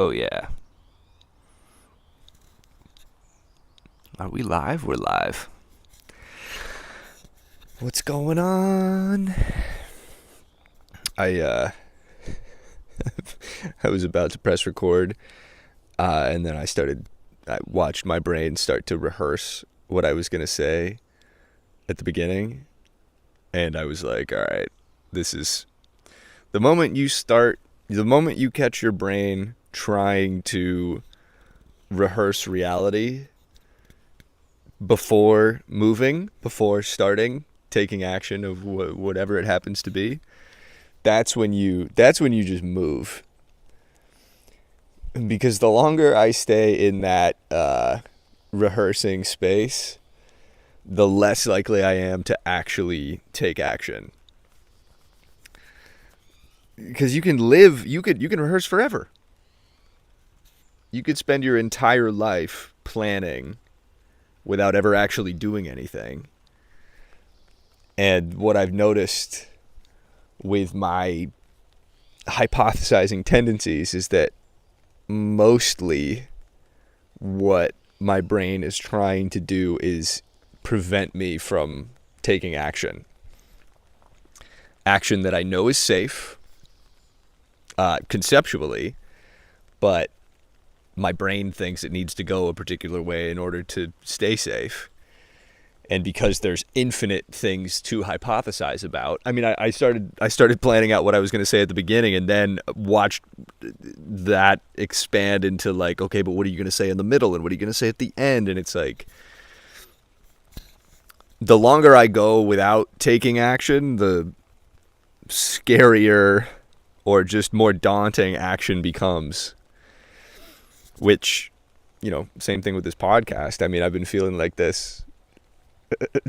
Oh, yeah. Are we live? We're live. What's going on? I I was about to press record, and then I watched my brain start to rehearse what I was going to say at the beginning, and I was like, all right, this is the moment you catch your brain trying to rehearse reality before starting taking action of whatever it happens to be. That's when you just move. Because the longer I stay in that rehearsing space, the less likely I am to actually take action. Because you can rehearse forever. You could spend your entire life planning without ever actually doing anything. And what I've noticed with my hypothesizing tendencies is that mostly what my brain is trying to do is prevent me from taking action. Action that I know is safe, conceptually, but my brain thinks it needs to go a particular way in order to stay safe. And because there's infinite things to hypothesize about, I mean, I started planning out what I was going to say at the beginning, and then watched that expand into like, okay, but what are you going to say in the middle, and what are you going to say at the end? And it's like, the longer I go without taking action, the scarier or just more daunting action becomes. Which, same thing with this podcast. I mean, I've been feeling like this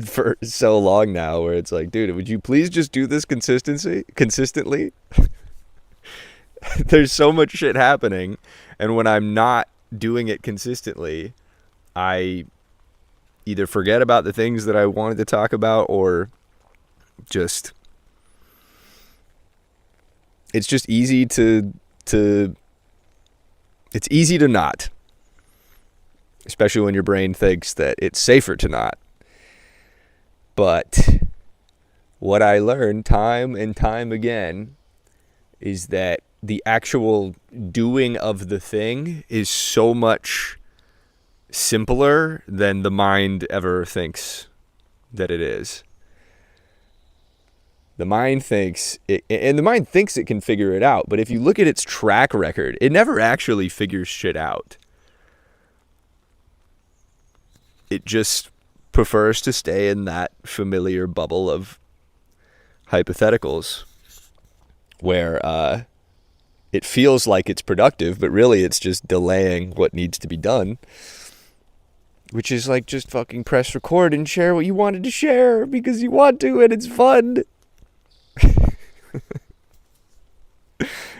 for so long now, where it's like, dude, would you please just do this consistently? There's so much shit happening, and when I'm not doing it consistently, I either forget about the things that I wanted to talk about, or just it's just easy to it's easy to not, especially when your brain thinks that it's safer to not. But what I learned time and time again is that the actual doing of the thing is so much simpler than the mind ever thinks that it is. The mind thinks it can figure it out, but if you look at its track record, it never actually figures shit out. It just prefers to stay in that familiar bubble of hypotheticals where it feels like it's productive, but really it's just delaying what needs to be done, which is like, just fucking press record and share what you wanted to share because you want to and it's fun.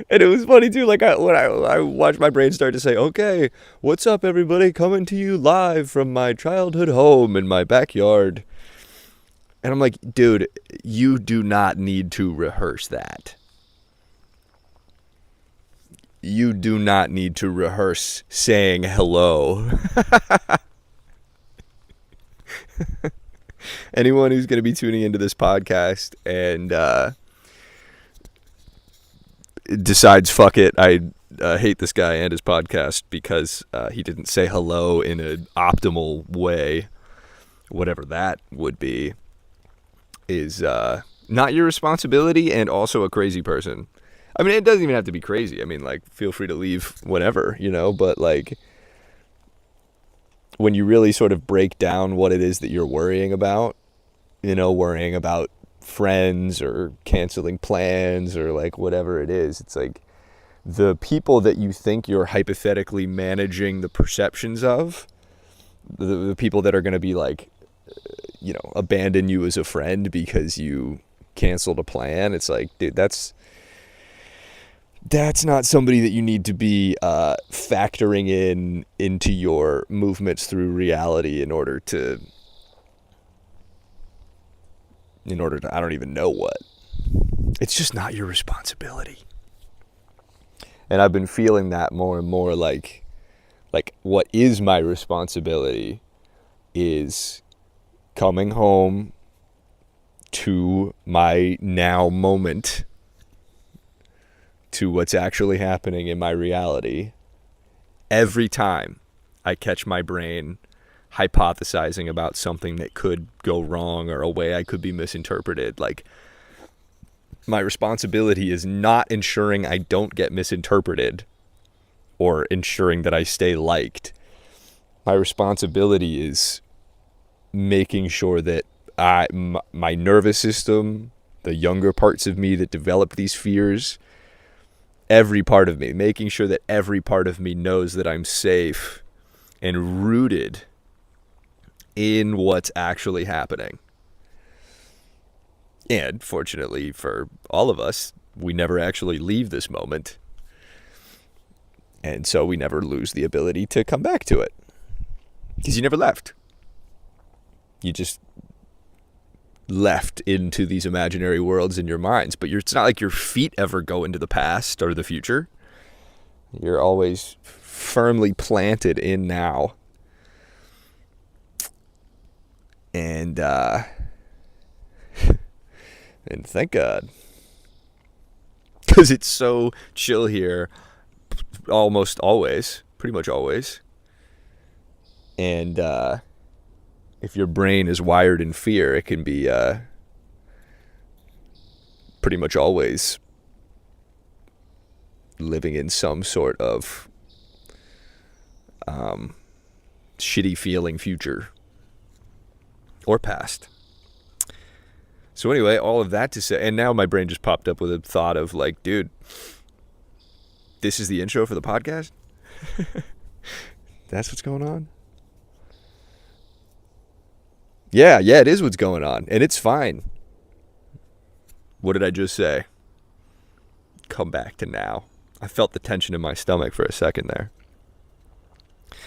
And it was funny too, like when I watched my brain start to say, okay, what's up everybody, coming to you live from my childhood home in my backyard. And I'm like, dude, you do not need to rehearse that. You do not need to rehearse saying hello. Anyone who's going to be tuning into this podcast and decides, fuck it, I hate this guy and his podcast because he didn't say hello in an optimal way, whatever that would be, is not your responsibility, and also a crazy person. I mean, it doesn't even have to be crazy. I mean, like, feel free to leave whenever, but like, when you really sort of break down what it is that you're worrying about, worrying about friends or canceling plans or like whatever it is, it's like the people that you think you're hypothetically managing the perceptions of, the people that are going to be like, abandon you as a friend because you canceled a plan. It's like, dude, that's not somebody that you need to be factoring into your movements through reality in order to I don't even know what. It's just not your responsibility. And I've been feeling that more and more, like what is my responsibility is coming home to my now moment, to what's actually happening in my reality, every time I catch my brain hypothesizing about something that could go wrong or a way I could be misinterpreted. Like, my responsibility is not ensuring I don't get misinterpreted or ensuring that I stay liked. My responsibility is making sure that my nervous system, the younger parts of me that develop these fears, every part of me, making sure that every part of me knows that I'm safe and rooted in what's actually happening. And fortunately for all of us, we never actually leave this moment. And so we never lose the ability to come back to it. Because you never left. You just left into these imaginary worlds in your minds. But it's not like your feet ever go into the past or the future. You're always firmly planted in now. And and thank God. Because it's so chill here almost always, pretty much always. And if your brain is wired in fear, it can be pretty much always living in some sort of shitty feeling future or past. So anyway, all of that to say, and now my brain just popped up with a thought of like, dude, this is the intro for the podcast? That's what's going on? Yeah, it is what's going on. And it's fine. What did I just say? Come back to now. I felt the tension in my stomach for a second there.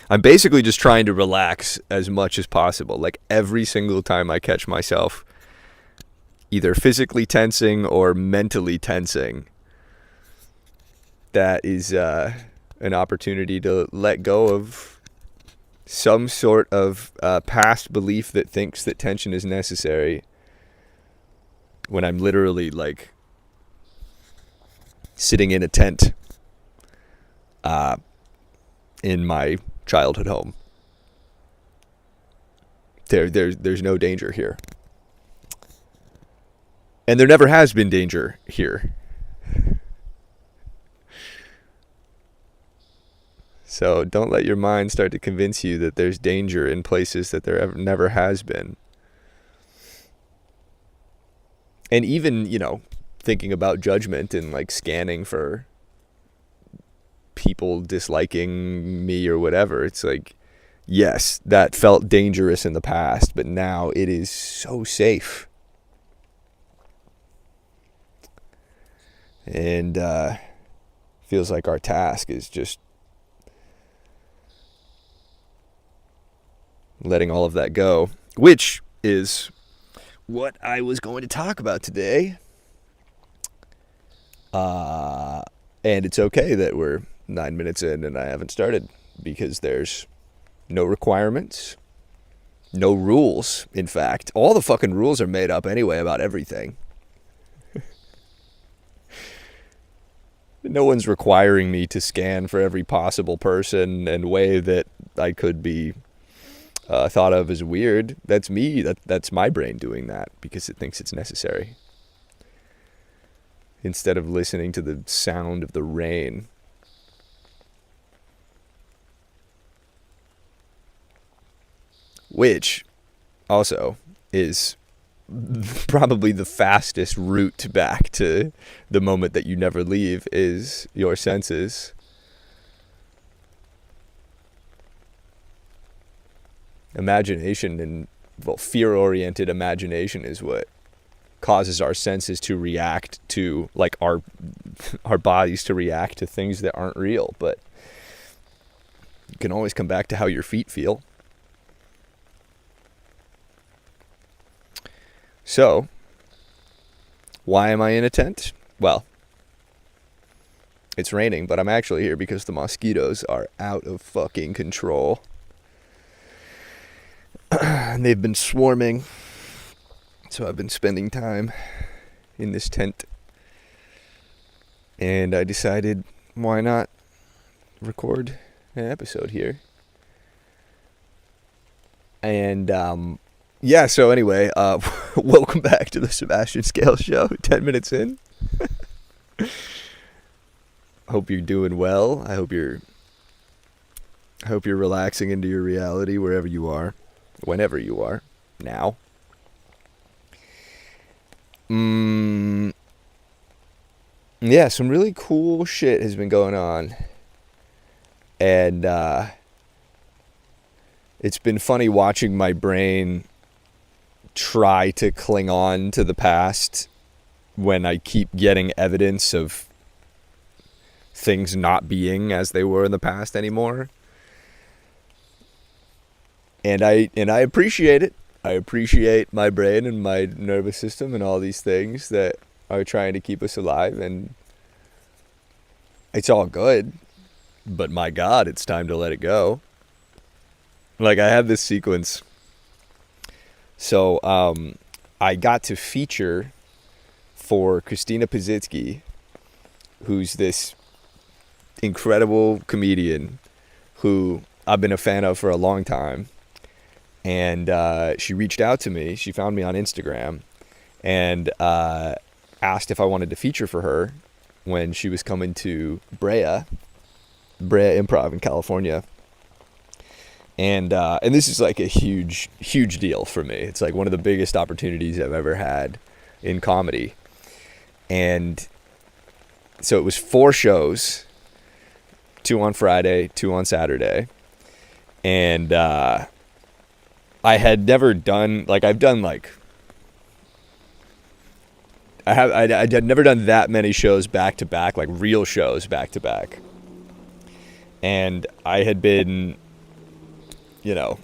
I'm basically just trying to relax as much as possible. Like every single time I catch myself either physically tensing or mentally tensing, that is an opportunity to let go of some sort of past belief that thinks that tension is necessary, when I'm literally like sitting in a tent in my childhood home. There's no danger here. And there never has been danger here. So don't let your mind start to convince you that there's danger in places that there never has been. And even, thinking about judgment and like scanning for people disliking me or whatever, it's like, yes, that felt dangerous in the past, but now it is so safe. And feels like our task is just letting all of that go, which is what I was going to talk about today. And it's okay that we're 9 minutes in and I haven't started, because there's no requirements, no rules. In fact, all the fucking rules are made up anyway about everything. No one's requiring me to scan for every possible person and way that I could be thought of as weird. That's me. That's my brain doing that because it thinks it's necessary. Instead of listening to the sound of the rain. Which also is probably the fastest route back to the moment that you never leave, is your senses. Imagination and, fear-oriented imagination is what causes our senses to react to, like our bodies to react to things that aren't real. But you can always come back to how your feet feel. So, why am I in a tent? Well, it's raining, but I'm actually here because the mosquitoes are out of fucking control. And they've been swarming. So I've been spending time in this tent. And I decided, why not record an episode here? And, yeah, so anyway, welcome back to the Sebastian Scale Show, 10 minutes in. Hope you're doing well. I hope you're relaxing into your reality wherever you are, whenever you are, now. Yeah, some really cool shit has been going on. And, it's been funny watching my brain try to cling on to the past when I keep getting evidence of things not being as they were in the past anymore. And I appreciate it. I appreciate my brain and my nervous system and all these things that are trying to keep us alive, and it's all good. But my God, it's time to let it go. Like, I have this sequence. So, I got to feature for Christina Pazitsky, who's this incredible comedian who I've been a fan of for a long time. And she reached out to me. She found me on Instagram and asked if I wanted to feature for her when she was coming to Brea Improv in California. And this is like a huge, huge deal for me. It's like one of the biggest opportunities I've ever had in comedy. And so it was 4 shows, 2 on Friday, 2 on Saturday. And I had never done, like, I've done like, I had never done that many shows back to back, like real shows back to back. And I had been, you know,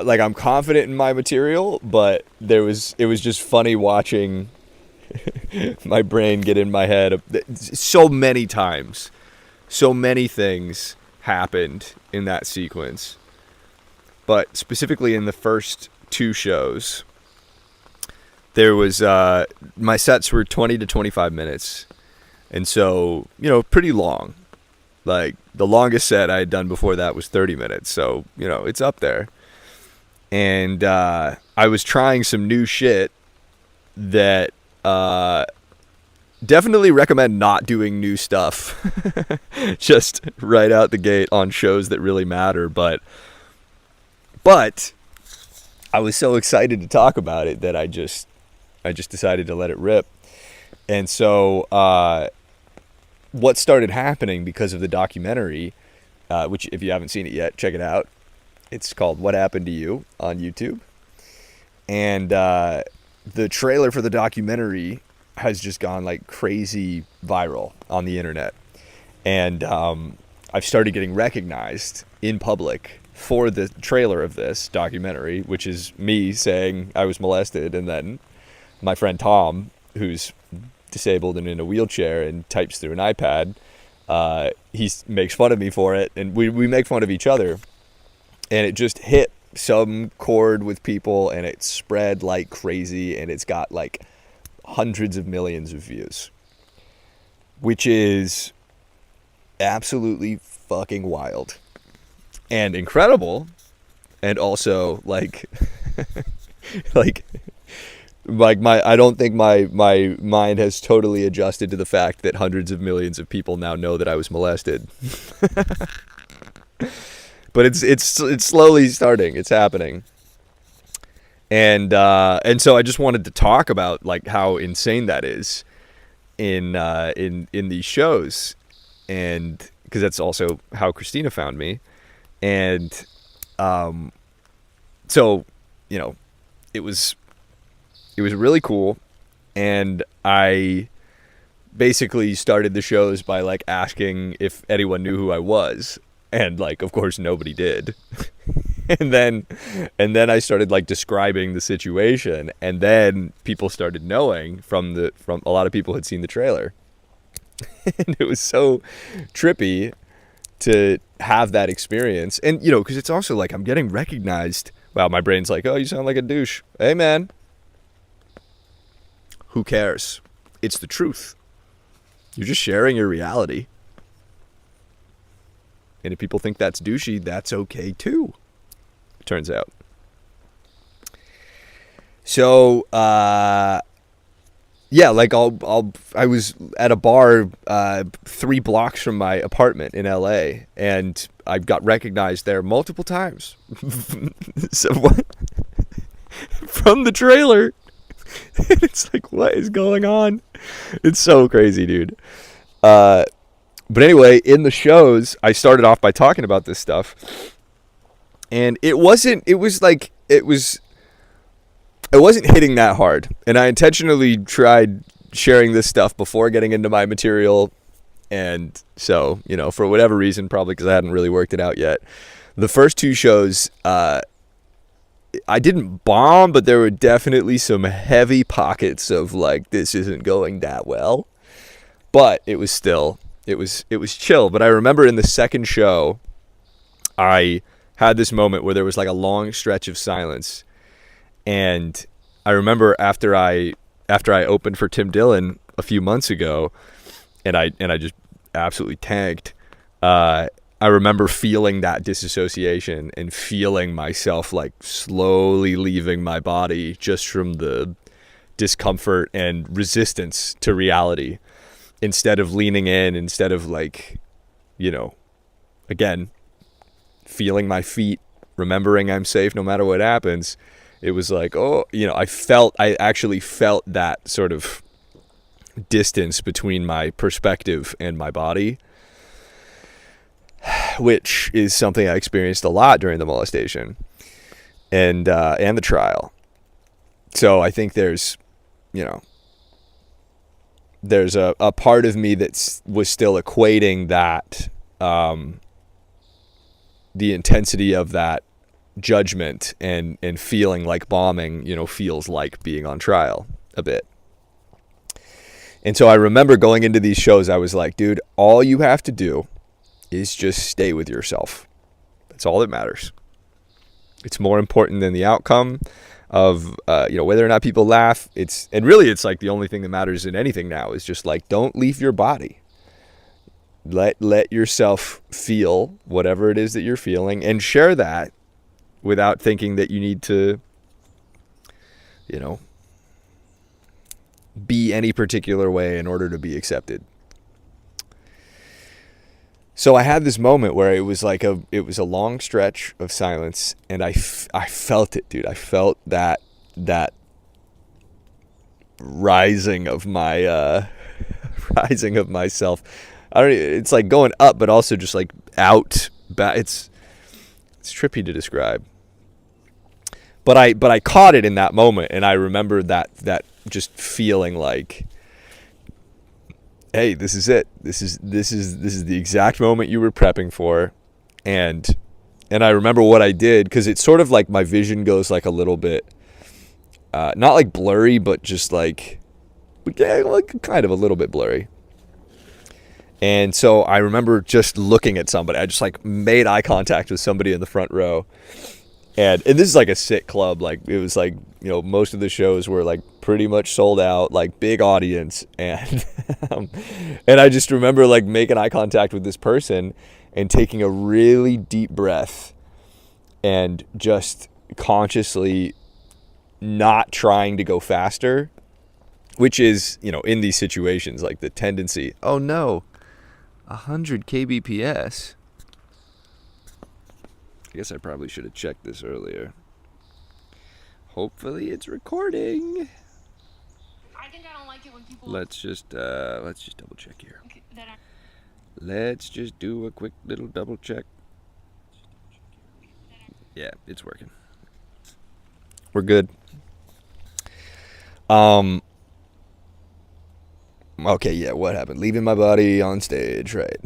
like, I'm confident in my material, but it was just funny watching my brain get in my head. So many times, so many things happened in that sequence. But specifically in the first 2 shows, there was, my sets were 20 to 25 minutes. And so, you know, pretty long. Like, the longest set I had done before that was 30 minutes. So, you know, it's up there. And I was trying some new shit that definitely recommend not doing new stuff just right out the gate on shows that really matter. But I was so excited to talk about it that I just decided to let it rip. And so what started happening because of the documentary, which if you haven't seen it yet, check it out. It's called What Happened to You on YouTube. And the trailer for the documentary has just gone like crazy viral on the internet. And I've started getting recognized in public for the trailer of this documentary, which is me saying I was molested, and then my friend Tom, who's disabled and in a wheelchair and types through an iPad, he makes fun of me for it, and we make fun of each other. And it just hit some chord with people, and it spread like crazy, and it's got like hundreds of millions of views, which is absolutely fucking wild and incredible. And also like I don't think my mind has totally adjusted to the fact that hundreds of millions of people now know that I was molested. But it's slowly starting. It's happening. And so I just wanted to talk about like how insane that is in these shows, and because that's also how Christina found me. And so, you know, it was really cool, and I basically started the shows by like asking if anyone knew who I was, and like, of course, nobody did. and then I started like describing the situation, and then people started knowing from a lot of people had seen the trailer. And it was so trippy to have that experience. And because it's also like I'm getting recognized. Wow, my brain's like, oh, you sound like a douche. Hey man, who cares? It's the truth. You're just sharing your reality. And if people think that's douchey, that's okay too, it turns out. So, yeah, like I was at a bar 3 blocks from my apartment in LA, and I got recognized there multiple times. So from the trailer. It's like, what is going on? It's so crazy, dude. But anyway, in the shows, I started off by talking about this stuff, and it wasn't hitting that hard. And I intentionally tried sharing this stuff before getting into my material. And so, for whatever reason, probably because I hadn't really worked it out yet, the first 2 shows, I didn't bomb, but there were definitely some heavy pockets of like, this isn't going that well. But it was still, it was chill. But I remember in the second show, I had this moment where there was like a long stretch of silence. And I remember after I opened for Tim Dillon a few months ago, and I just absolutely tanked, I remember feeling that disassociation and feeling myself like slowly leaving my body just from the discomfort and resistance to reality, instead of leaning in, instead of like, again, feeling my feet, remembering I'm safe no matter what happens. It was like, I actually felt that sort of distance between my perspective and my body, which is something I experienced a lot during the molestation and the trial. So I think there's a part of me that was still equating that, the intensity of that judgment and feeling like bombing, feels like being on trial a bit. And so I remember going into these shows, I was like, dude, all you have to do is just stay with yourself. That's all that matters. It's more important than the outcome of whether or not people laugh. It's like the only thing that matters in anything now is just like, don't leave your body. Let yourself feel whatever it is that you're feeling, and share that without thinking that you need to be any particular way in order to be accepted. So I had this moment where it was a long stretch of silence, and I felt it, dude. I felt that rising of my rising of myself. It's like going up, but also just like out. It's trippy to describe. But I caught it in that moment, and I remember that just feeling like, hey, this is it. This is the exact moment you were prepping for. And I remember what I did, because it's sort of like my vision goes like a little bit, not like blurry, but just like kind of a little bit blurry. And so I remember just looking at somebody. I just like made eye contact with somebody in the front row. And this is like a sick club. Like, it was like, most of the shows were like pretty much sold out, like big audience. And and I just remember like making eye contact with this person and taking a really deep breath and just consciously not trying to go faster, which is, in these situations, like the tendency, oh no, 100 kbps. I guess I probably should have checked this earlier. Hopefully it's recording. I think I don't like it when people... Let's just double check here. Okay, let's just do a quick little double check. Yeah, it's working. We're good. Okay, yeah, what happened? Leaving my body on stage, right?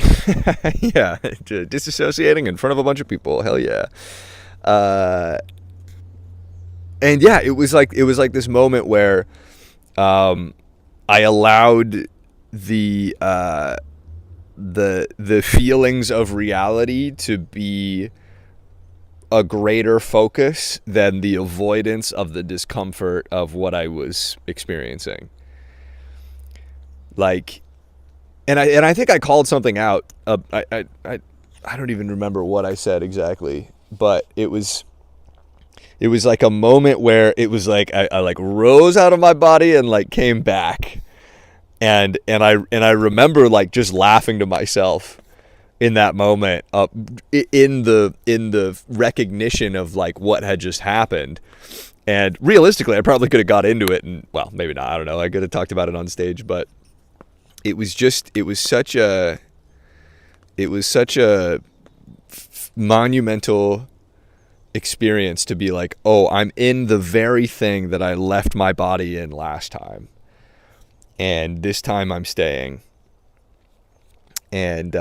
Yeah, disassociating in front of a bunch of people. Hell yeah. And yeah, it was like this moment where I allowed the feelings of reality to be a greater focus than the avoidance of the discomfort of what I was experiencing. Like, and I think I called something out. I don't even remember what I said exactly, but it was like a moment where it was like I like rose out of my body and like came back, and I remember like just laughing to myself in that moment, in the recognition of like what had just happened. And realistically, I probably could have got into it, and well, maybe not. I don't know. I could have talked about it on stage, but it was such a monumental experience to be like, oh, I'm in the very thing that I left my body in last time, and this time I'm staying. And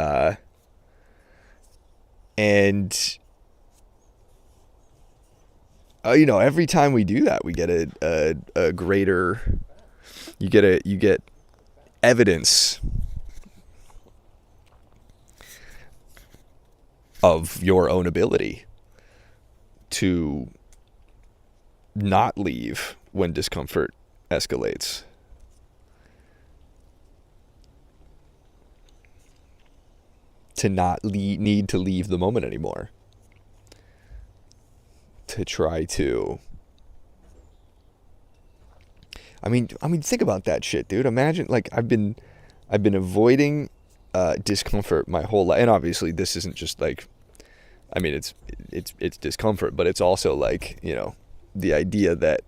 every time we do that, we get a greater, you get evidence of your own ability to not leave when discomfort escalates. To not need to leave the moment anymore. To try to. I mean, think about that shit, dude. Imagine, like, I've been avoiding discomfort my whole life, and obviously this isn't just like, I mean, it's discomfort, but it's also like, the idea that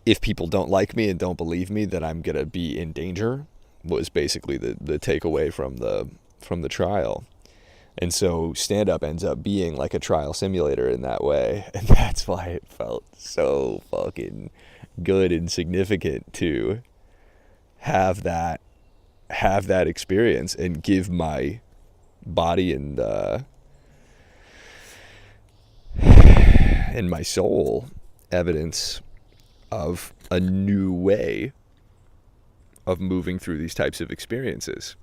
if people don't like me and don't believe me, that I'm gonna be in danger, was basically the takeaway from the trial. And so stand-up ends up being like a trial simulator in that way. And that's why it felt so fucking good and significant to have that experience and give my body and my soul evidence of a new way of moving through these types of experiences.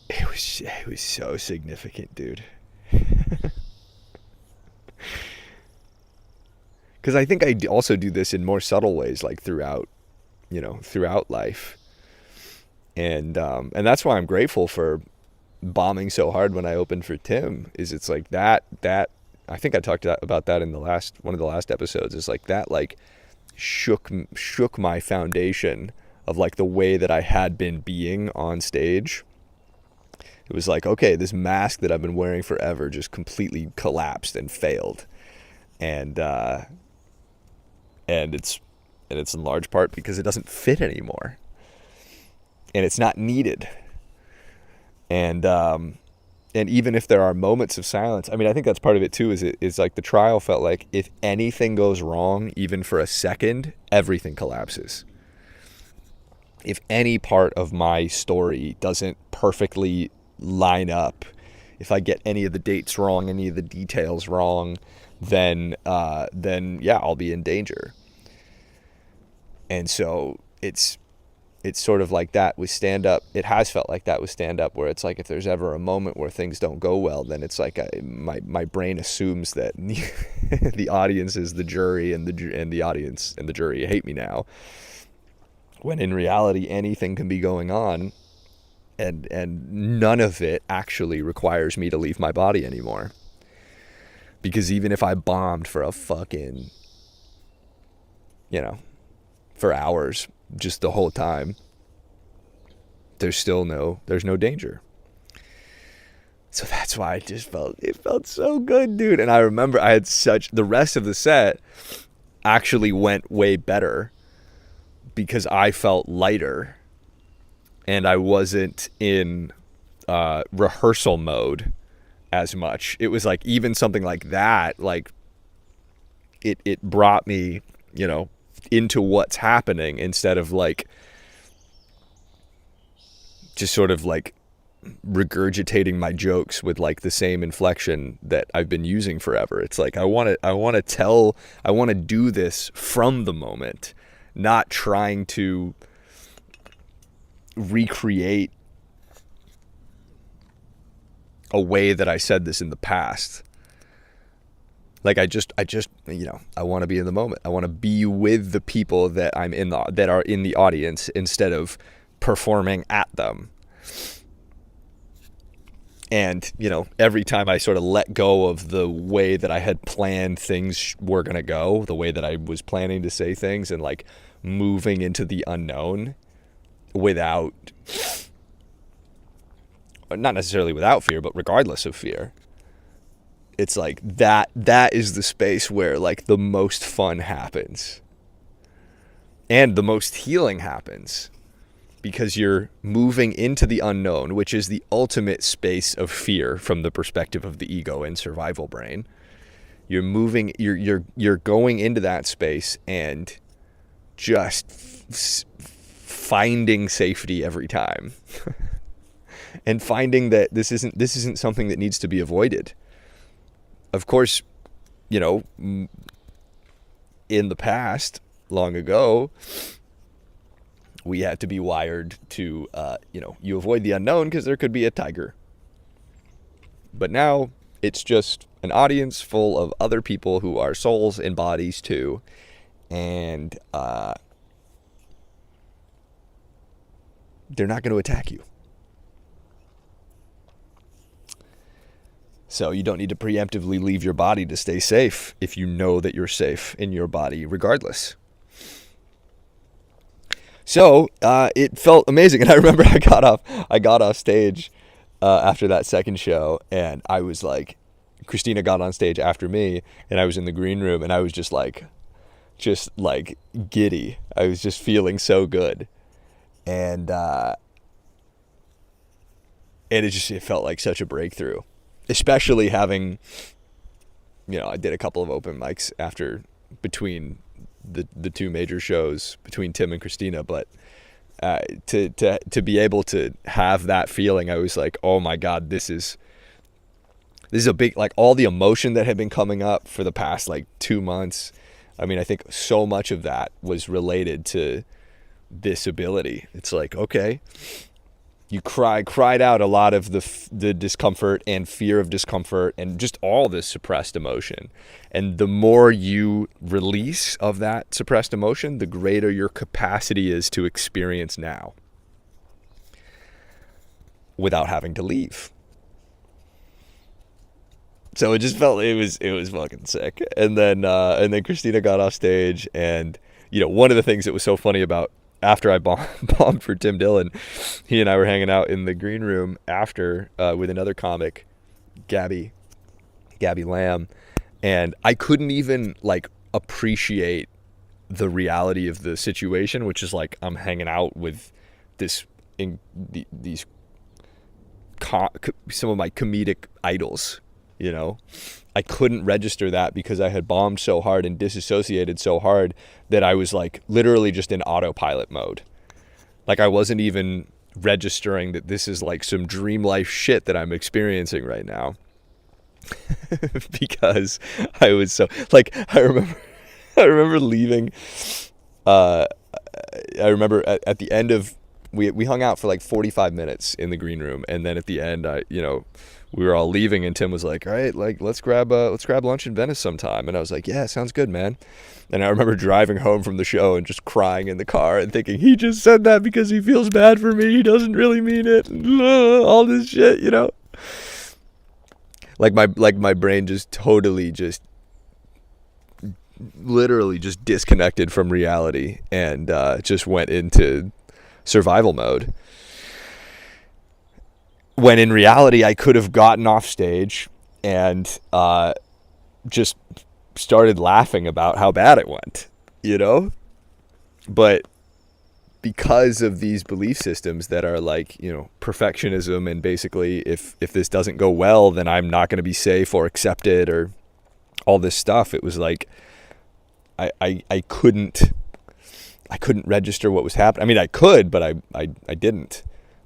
It was so significant, dude. Because I think I also do this in more subtle ways, like throughout life, and that's why I'm grateful for bombing so hard when I opened for Tim. Is it's like that I think I talked about that in one of the last episodes. Is like that, like shook my foundation of like the way that I had been being on stage. It was like, okay, this mask that I've been wearing forever just completely collapsed and failed, and it's in large part because it doesn't fit anymore, and it's not needed. And even if there are moments of silence, I mean, I think that's part of it too. Is like the trial felt like if anything goes wrong, even for a second, everything collapses. If any part of my story doesn't perfectly line up, if I get any of the dates wrong, any of the details wrong, then yeah, I'll be in danger. And so it's sort of like that with stand-up. It has felt like that with stand-up, where it's like if there's ever a moment where things don't go well, then it's like my brain assumes that the audience is the jury, and the audience and the jury hate me now. When in reality, anything can be going on, and none of it actually requires me to leave my body anymore. Because even if I bombed for a fucking, for hours, just the whole time, there's no danger. So that's why it felt so good, dude. And I remember I had the rest of the set actually went way better because I felt lighter and I wasn't in rehearsal mode as much. It was like even something like that, like it brought me, into what's happening instead of like just sort of like regurgitating my jokes with like the same inflection that I've been using forever. It's like I want to do this from the moment, not trying to recreate a way that I said this in the past. Like I just I want to be in the moment. I want to be with the people that that are in the audience instead of performing at them. And, every time I sort of let go of the way that I had planned things were going to go, the way that I was planning to say things, and like moving into the unknown without, not necessarily without fear, but regardless of fear. It's like that is the space where like the most fun happens and the most healing happens. Because you're moving into the unknown, which is the ultimate space of fear from the perspective of the ego and survival brain. You're going into that space and just finding safety every time. And finding that this isn't something that needs to be avoided. Of course, in the past, long ago, we had to be wired to, you avoid the unknown because there could be a tiger. But now it's just an audience full of other people who are souls and bodies too. And they're not going to attack you. So you don't need to preemptively leave your body to stay safe if you know that you're safe in your body regardless. So it felt amazing, and I remember I got off stage after that second show, and I was like, Christina got on stage after me, and I was in the green room, and I was just like giddy. I was just feeling so good, and it felt like such a breakthrough, especially having, I did a couple of open mics between the two major shows between Tim and Christina, but to be able to have that feeling, I was like, oh my God, this is a big, like all the emotion that had been coming up for the past like 2 months. I mean, I think so much of that was related to this ability. It's like, okay, you cried out a lot of the discomfort and fear of discomfort and just all this suppressed emotion. And the more you release of that suppressed emotion, the greater your capacity is to experience now without having to leave. So it just felt, it was fucking sick. And then Christina got off stage, and one of the things that was so funny about after I bombed for Tim Dillon, he and I were hanging out in the green room after with another comic, Gabby Lamb, and I couldn't even like appreciate the reality of the situation, which is like I'm hanging out with these some of my comedic idols. I couldn't register that because I had bombed so hard and disassociated so hard that I was like literally just in autopilot mode. Like I wasn't even registering that this is like some dream life shit that I'm experiencing right now. Because I was so like, I remember leaving. I remember at the end of, we hung out for like 45 minutes in the green room, and then at the end, we were all leaving, and Tim was like, all right, like let's grab lunch in Venice sometime. And I was like, yeah, sounds good, man. And I remember driving home from the show and just crying in the car and thinking, he just said that because he feels bad for me. He doesn't really mean it. All this shit, Like my brain just totally just literally just disconnected from reality and just went into survival mode. When in reality, I could have gotten off stage and just started laughing about how bad it went, But because of these belief systems that are like, perfectionism, and basically if this doesn't go well, then I'm not going to be safe or accepted or all this stuff, it was like I couldn't register what was happening. I mean, I could, but I didn't.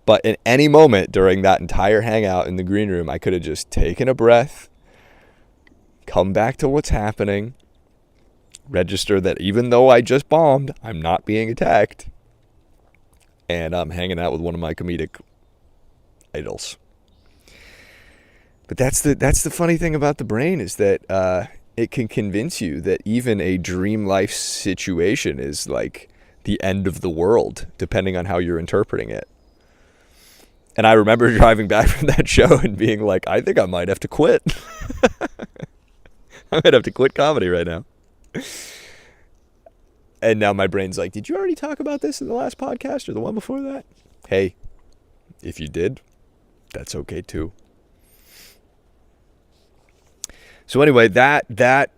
But in any moment during that entire hangout in the green room, I could have just taken a breath, come back to what's happening, register that even though I just bombed, I'm not being attacked, and I'm hanging out with one of my comedic idols. But that's the funny thing about the brain, is that it can convince you that even a dream life situation is like the end of the world, depending on how you're interpreting it. And I remember driving back from that show and being like, I think I might have to quit. I might have to quit comedy right now. And now my brain's like, did you already talk about this in the last podcast or the one before that? Hey, if you did, that's okay too. So anyway, the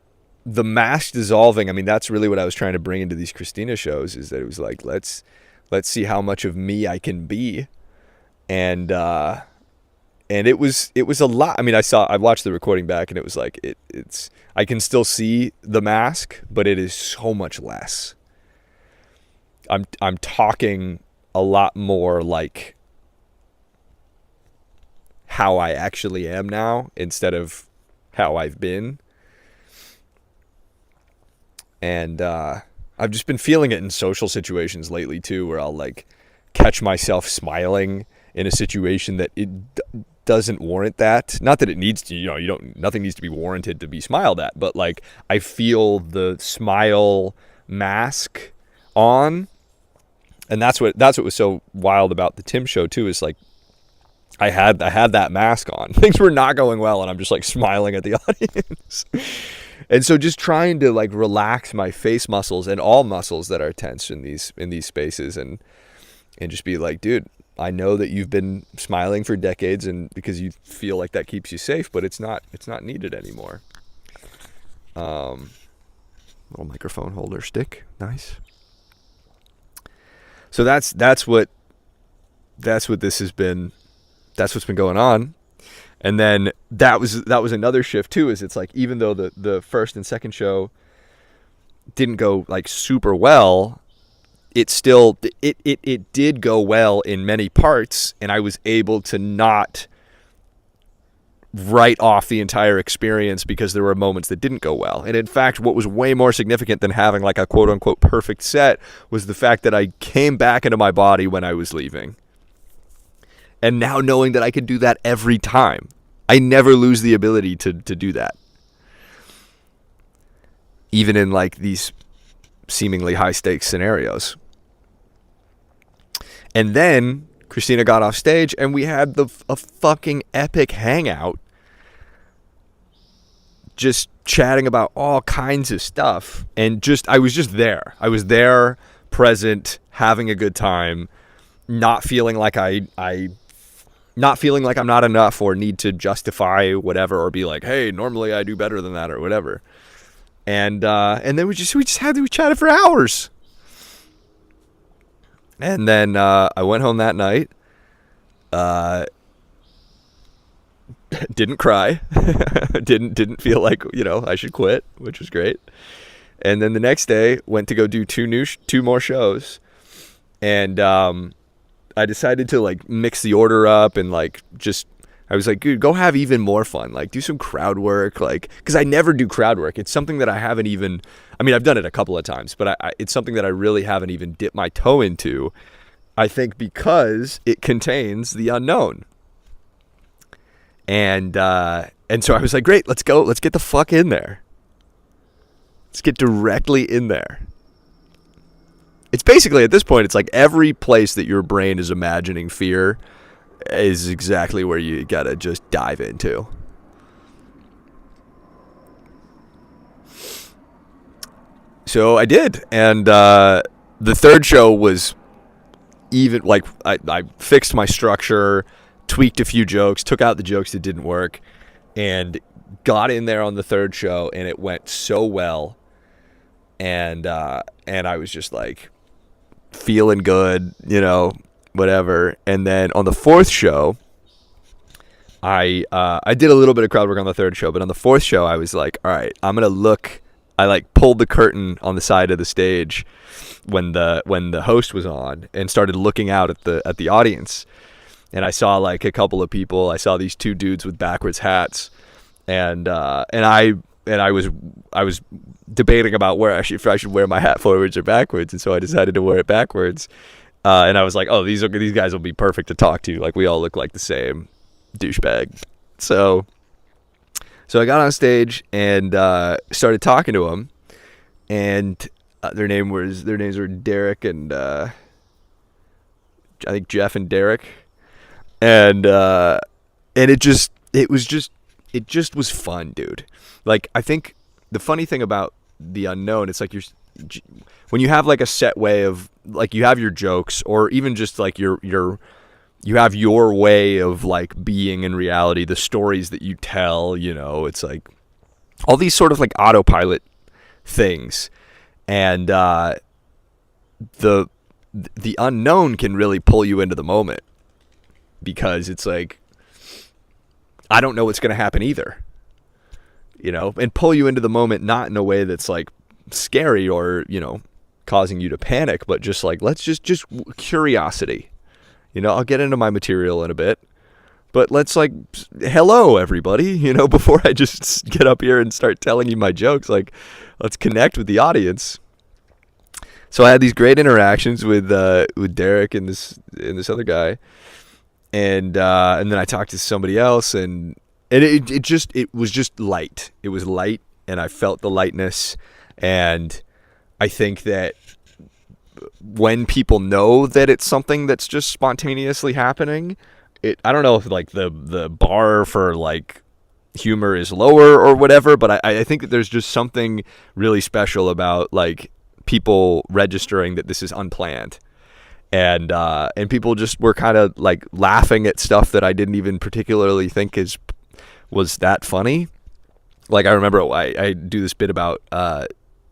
mask dissolving, I mean, that's really what I was trying to bring into these Christina shows, is that it was like, let's see how much of me I can be. And it was a lot. I mean, I watched the recording back, and it was like, it's I can still see the mask, but it is so much less. I'm talking a lot more like how I actually am now, instead of how I've been. And I've just been feeling it in social situations lately too, where I'll like catch myself smiling in a situation that it doesn't warrant that. Not that it needs to, nothing needs to be warranted to be smiled at, but like I feel the smile mask on. And that's what was so wild about the Tim show too, is like I had that mask on. Things were not going well, and I'm just like smiling at the audience. And so just trying to like relax my face muscles and all muscles that are tense in these spaces, and just be like, dude, I know that you've been smiling for decades, and because you feel like that keeps you safe, but it's not needed anymore. Little microphone holder stick, nice. So that's what this has been. That's what's been going on. And then that was another shift too, is it's like, even though the first and second show didn't go like super well, it still it did go well in many parts, and I was able to not write off the entire experience because there were moments that didn't go well. And in fact, what was way more significant than having like a quote unquote perfect set was the fact that I came back into my body when I was leaving. And now knowing that I can do that every time. I never lose the ability to do that. Even in like these seemingly high stakes scenarios. And then Christina got off stage, and we had a fucking epic hangout, just chatting about all kinds of stuff. And I was just there. I was there, present, having a good time, not feeling like not feeling like I'm not enough or need to justify whatever, or be like, hey, normally I do better than that or whatever. And then we chatted for hours. And then I went home that night. Didn't cry. didn't feel like, I should quit, which was great. And then the next day went to go do two more shows. And I decided to like mix the order up, and like I was like, dude, go have even more fun. Like do some crowd work, like, because I never do crowd work. It's something that I haven't even, I mean, I've done it a couple of times, but it's something that I really haven't even dipped my toe into. I think because it contains the unknown. And so I was like, great, let's go. Let's get the fuck in there. Let's get directly in there. It's basically, at this point, it's like every place that your brain is imagining fear is exactly where you gotta just dive into. So I did. And the third show was even, like, I fixed my structure, tweaked a few jokes, took out the jokes that didn't work, and got in there on the third show, and it went so well. And I was just like feeling good, whatever. And then on the fourth show, I did a little bit of crowd work on the third show, but on the fourth show, I was like, all right, I'm gonna look. I like pulled the curtain on the side of the stage when the host was on, and started looking out at the audience. and I saw like a couple of people. I saw these two dudes with backwards hats, and I was debating about if I should wear my hat forwards or backwards, and so I decided to wear it backwards. And I was like, oh, these guys will be perfect to talk to. Like, we all look like the same douchebag. So I got on stage and started talking to them, and their names were Derek and I think Jeff and Derek, and it just was fun, dude. Like, I think the funny thing about the unknown, it's like when you have like a set way of, like, you have your jokes, or even just like you have your way of like being in reality, the stories that you tell, it's like all these sort of like autopilot things, and the unknown can really pull you into the moment, because it's like, I don't know what's going to happen either, and pull you into the moment, not in a way that's like scary or, causing you to panic, but just like, let's just curiosity. I'll get into my material in a bit, but let's like, hello everybody, before I just get up here and start telling you my jokes, like, let's connect with the audience. So I had these great interactions with Derek and this other guy, and then I talked to somebody else, and it was just light. It was light, and I felt the lightness, and I think that when people know that it's something that's just spontaneously happening, I don't know if like the bar for like humor is lower or whatever, but I think that there's just something really special about like people registering that this is unplanned, and people just were kind of like laughing at stuff that I didn't even particularly think was that funny. Like, I remember I do this bit about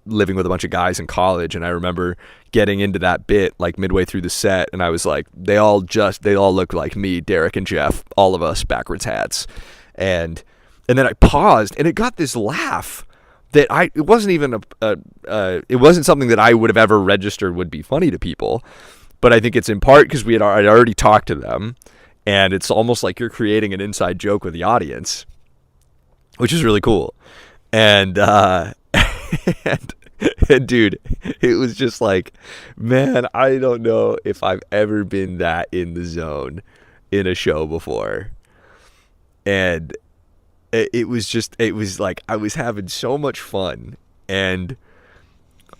living with a bunch of guys in college, and I remember getting into that bit like midway through the set, and I was like, they all look like me, Derek and Jeff, all of us backwards hats, and then I paused, and it got this laugh that it wasn't even it wasn't something that I would have ever registered would be funny to people, but I think it's in part because I'd already talked to them, and it's almost like you're creating an inside joke with the audience, which is really cool, and and dude, it was just like, man, I don't know if I've ever been that in the zone in a show before. And it was like I was having so much fun, and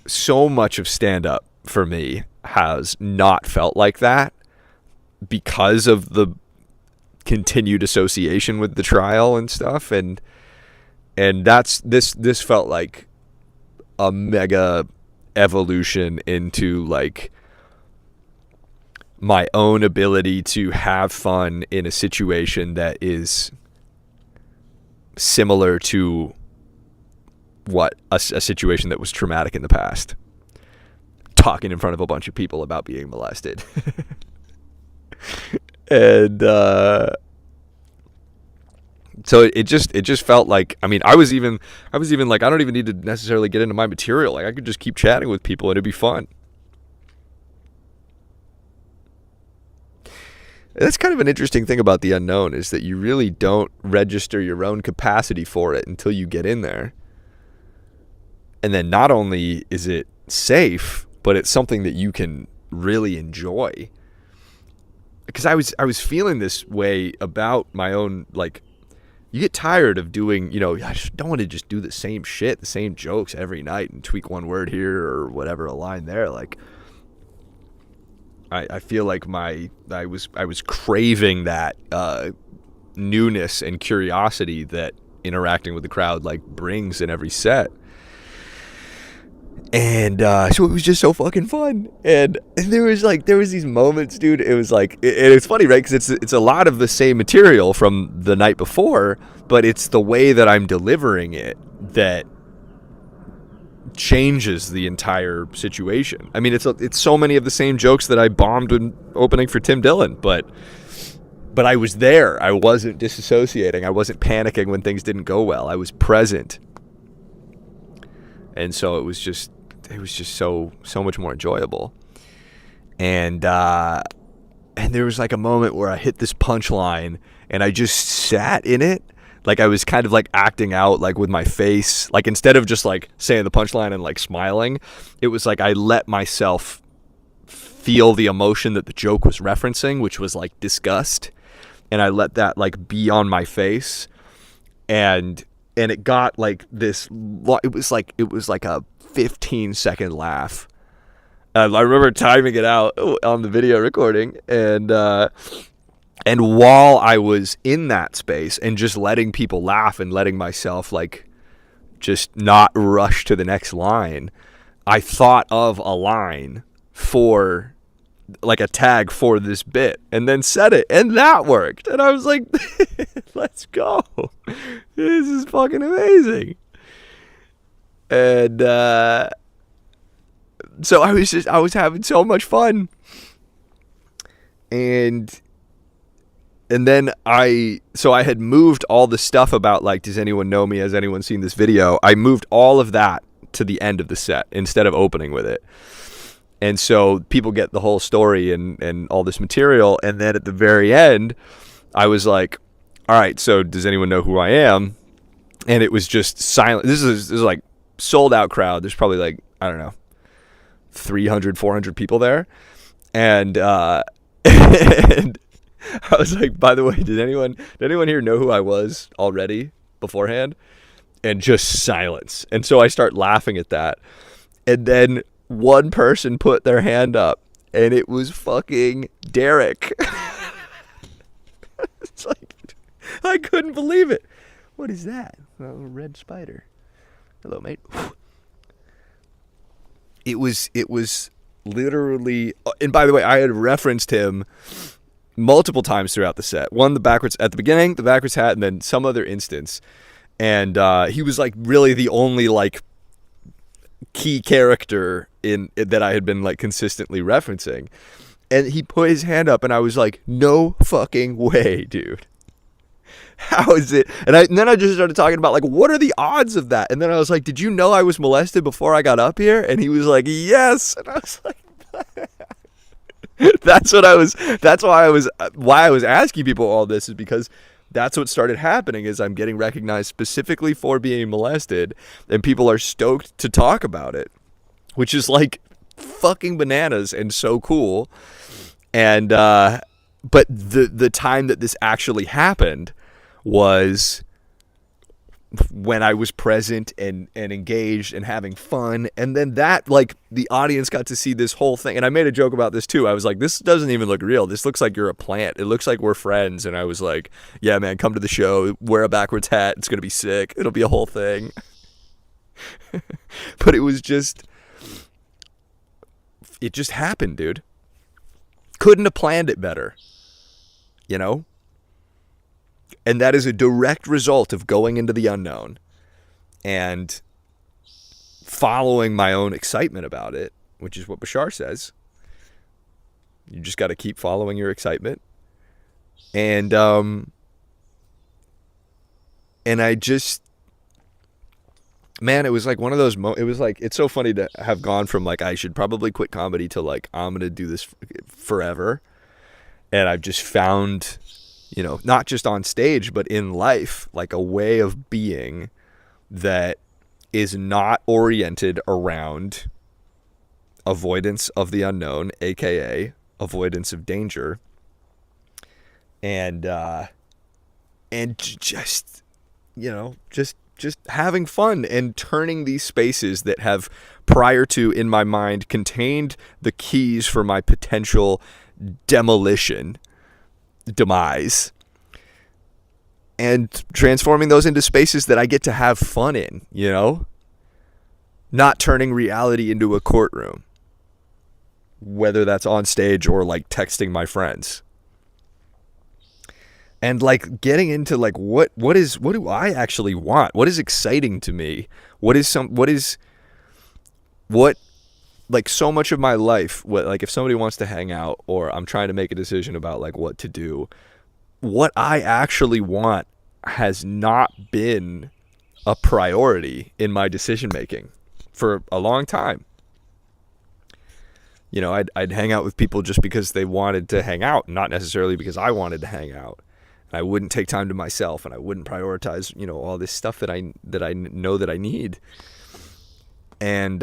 so much of stand-up for me has not felt like that because of the continued association with the trial and stuff, and this felt like a mega evolution into like my own ability to have fun in a situation that is similar to what a situation that was traumatic in the past, talking in front of a bunch of people about being molested. And so it just felt like, I mean, I was even like, I don't even need to necessarily get into my material. Like, I could just keep chatting with people and it'd be fun. That's kind of an interesting thing about the unknown, is that you really don't register your own capacity for it until you get in there. And then not only is it safe, but it's something that you can really enjoy. Because I was feeling this way about my own, like, you get tired of doing, I just don't want to just do the same shit, the same jokes every night and tweak one word here or whatever, a line there. Like, I feel like I was craving that newness and curiosity that interacting with the crowd like brings in every set. And so it was just so fucking fun, and there was these moments, dude. It was like, it's funny, right? Because it's a lot of the same material from the night before, but it's the way that I'm delivering it that changes the entire situation. I mean, it's so many of the same jokes that I bombed when opening for Tim Dillon, but I was there. I wasn't disassociating. I wasn't panicking when things didn't go well. I was present, and so it was just so much more enjoyable. And And there was like a moment where I hit this punchline and I just sat in it. Like I was kind of like acting out like with my face. Like instead of just like saying the punchline and like smiling, it was like I let myself feel the emotion that the joke was referencing, which was like disgust. And I let that like be on my face. And it got like this, it was like a 15-second laugh. I remember timing it out on the video recording, and while I was in that space and just letting people laugh and letting myself like just not rush to the next line, I thought of a line for like a tag for this bit and then said it, and that worked. And I was like, let's go. This is fucking amazing. And so I was having so much fun. And then I had moved all the stuff about like, does anyone know me? Has anyone seen this video? I moved all of that to the end of the set instead of opening with it. And so people get the whole story and all this material. And then at the very end, I was like, all right, so does anyone know who I am? And it was just silent. This is like sold out crowd. There's probably like, I don't know, 300, 400 people there. And, and I was like, by the way, did anyone here know who I was already beforehand? And just silence. And so I start laughing at that. And then one person put their hand up, and it was fucking Derek. It's like, I couldn't believe it. What is that? A little red spider. Hello, mate. It was literally, and by the way, I had referenced him multiple times throughout the set. One, the backwards at the beginning, the backwards hat, and then some other instance. And he was like really the only like key character in that I had been like consistently referencing. And he put his hand up, and I was like, no fucking way, dude. How is it? And then I just started talking about like, what are the odds of that? And then I was like, did you know I was molested before I got up here? And he was like, yes. And I was like, why I was asking people all this is because that's what started happening is I'm getting recognized specifically for being molested, and people are stoked to talk about it, which is like fucking bananas and so cool. And but the time that this actually happened was when I was present and engaged and having fun. And then that, like, the audience got to see this whole thing. And I made a joke about this too. I was like, this doesn't even look real. This looks like you're a plant. It looks like we're friends. And I was like, yeah, man, come to the show, wear a backwards hat. It's going to be sick. It'll be a whole thing. But it just happened, dude. Couldn't have planned it better, you know? And that is a direct result of going into the unknown and following my own excitement about it, which is what Bashar says. You just got to keep following your excitement. And I just, man, it was like one of those it was like, it's so funny to have gone from like, I should probably quit comedy to like, I'm going to do this forever. And I've just found, you know, not just on stage, but in life, like a way of being that is not oriented around avoidance of the unknown, aka avoidance of danger, and just, you know, just having fun and turning these spaces that have prior to, in my mind, contained the keys for my potential demise, and transforming those into spaces that I get to have fun in, you know? Not turning reality into a courtroom, whether that's on stage or like texting my friends. And like getting into like what do I actually want? What is exciting to me? What like so much of my life, like if somebody wants to hang out or I'm trying to make a decision about like what to do, what I actually want has not been a priority in my decision making for a long time. I'd hang out with people just because they wanted to hang out, not necessarily because I wanted to hang out. And I wouldn't take time to myself, and I wouldn't prioritize, all this stuff that I know that I need. And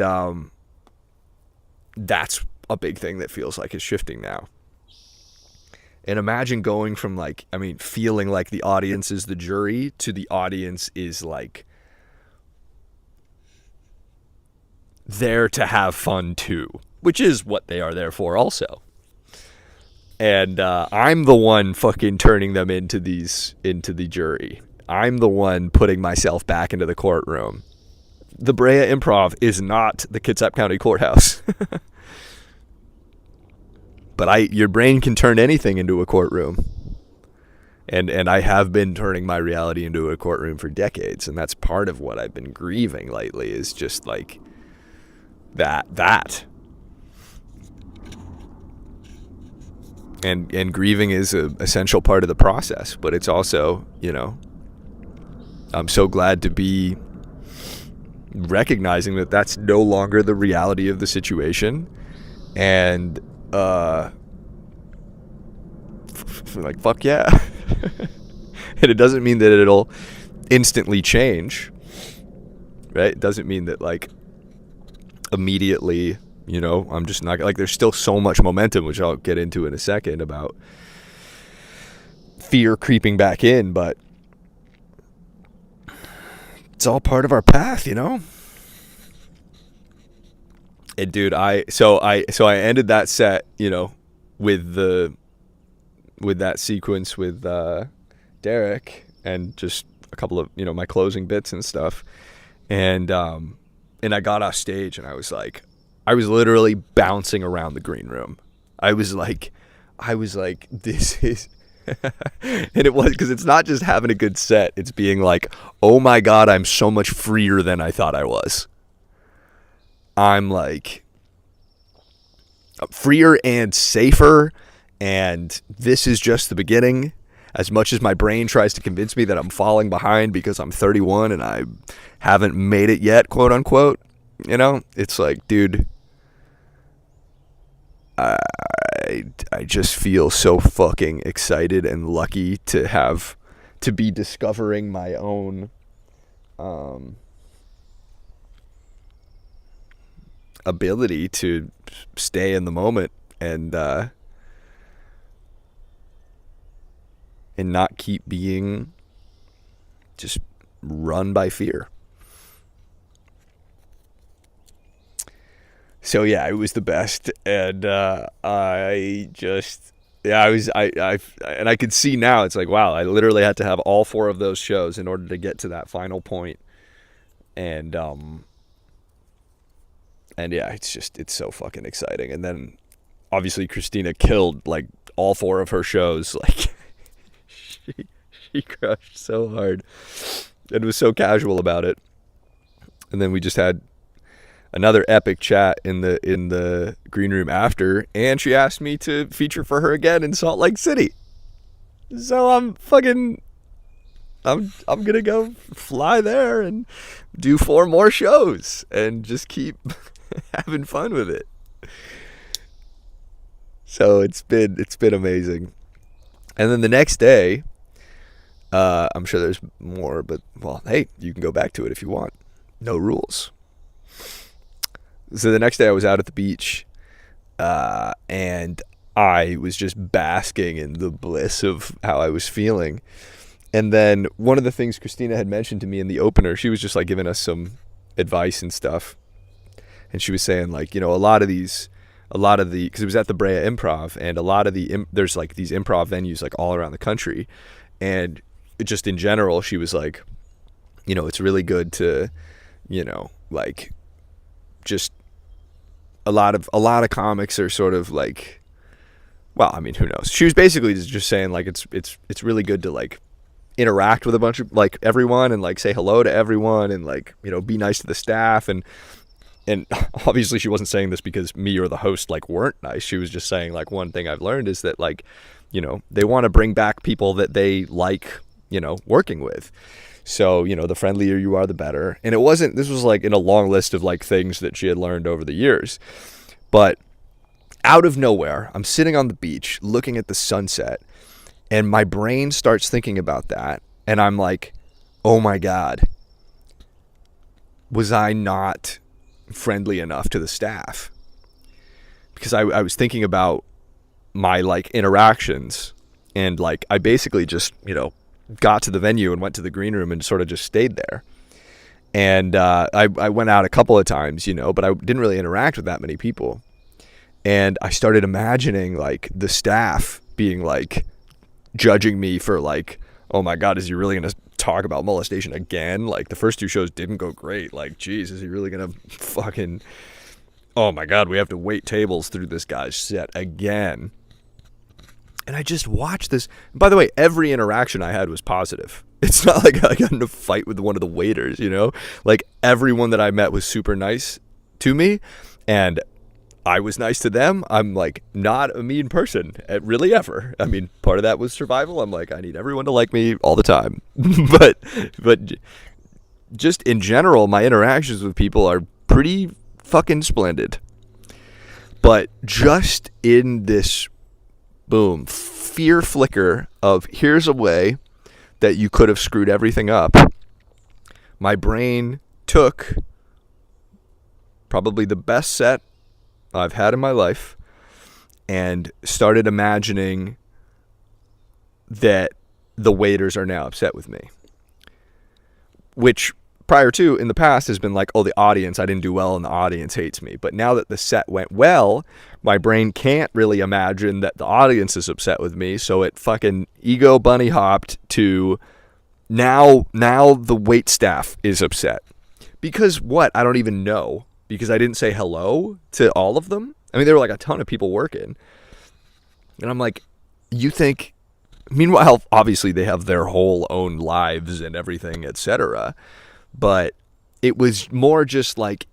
that's a big thing that feels like is shifting now. And imagine going from feeling like the audience is the jury to the audience is like there to have fun too, which is what they are there for also. And I'm the one fucking turning them into the jury. I'm the one putting myself back into the courtroom. The Brea Improv is not the Kitsap County Courthouse. But your brain can turn anything into a courtroom. And I have been turning my reality into a courtroom for decades, and that's part of what I've been grieving lately, is just like that. And grieving is an essential part of the process, but it's also, I'm so glad to be recognizing that that's no longer the reality of the situation. And fuck yeah. And it doesn't mean that it'll instantly change, right? It doesn't mean that immediately, I'm just not there's still so much momentum, which I'll get into in a second, about fear creeping back in, but it's all part of our path, And dude, I ended that set, with that sequence with Derek, and just a couple of my closing bits and stuff, and I got off stage, and I was literally bouncing around the green room. I was like, this is, and it was, because it's not just having a good set, it's being like, oh my God, I'm so much freer than I thought I was. I'm freer and safer, and this is just the beginning. As much as my brain tries to convince me that I'm falling behind because I'm 31 and I haven't made it yet, quote unquote, it's like, dude, I just feel so fucking excited and lucky to be discovering my own ability to stay in the moment and not keep being just run by fear. So yeah, it was the best, and I could see now, it's like, wow, I literally had to have all 4 of those shows in order to get to that final point. And yeah, it's so fucking exciting. And then obviously Christina killed all 4 of her shows. She crushed so hard and was so casual about it. And then we just had another epic chat in the green room after, and she asked me to feature for her again in Salt Lake City. So I'm gonna go fly there and do 4 more shows and just keep having fun with it. So it's been amazing. And then the next day, I'm sure there's more, but well, hey, you can go back to it if you want. No rules. So the next day I was out at the beach, and I was just basking in the bliss of how I was feeling. And then one of the things Christina had mentioned to me in the opener, she was just giving us some advice and stuff. And she was saying because it was at the Brea Improv, and a lot of there's these improv venues all around the country. And just in general, she was like, it's really good to, just a lot of comics are sort of well, I mean, who knows? She was basically just saying it's really good to interact with a bunch of everyone and say hello to everyone and be nice to the staff, and obviously she wasn't saying this because me or the host weren't nice. She was just saying one thing I've learned is that they want to bring back people that they working with. So, the friendlier you are, the better. And this was in a long list of things that she had learned over the years. But out of nowhere, I'm sitting on the beach looking at the sunset, and my brain starts thinking about that, and I'm like, oh my God, was I not friendly enough to the staff? Because I was thinking about my like interactions, and like I basically just, got to the venue and went to the green room and sort of just stayed there. And I went out a couple of times, but I didn't really interact with that many people. And I started imagining like the staff being like judging me for like, oh my God, is he really going to talk about molestation again? Like the first 2 shows didn't go great. Like, geez, is he really going to fucking, oh my God, we have to wait tables through this guy's set again. And I just watched this. By the way, every interaction I had was positive. It's not like I got in a fight with one of the waiters, Like everyone that I met was super nice to me, and I was nice to them. I'm like not a mean person, really, ever. I mean, part of that was survival. I'm like, I need everyone to like me all the time. but just in general, my interactions with people are pretty fucking splendid. But just in this boom, fear flicker of here's a way that you could have screwed everything up, my brain took probably the best set I've had in my life and started imagining that the waiters are now upset with me. Which prior to, in the past, has been like, oh, the audience, I didn't do well and the audience hates me. But now that the set went well, my brain can't really imagine that the audience is upset with me, so it fucking ego bunny hopped to now the wait staff is upset. Because what? I don't even know. Because I didn't say hello to all of them. I mean, there were like a ton of people working. And I'm like, you think... Meanwhile, obviously they have their whole own lives and everything, etc. But it was more just like,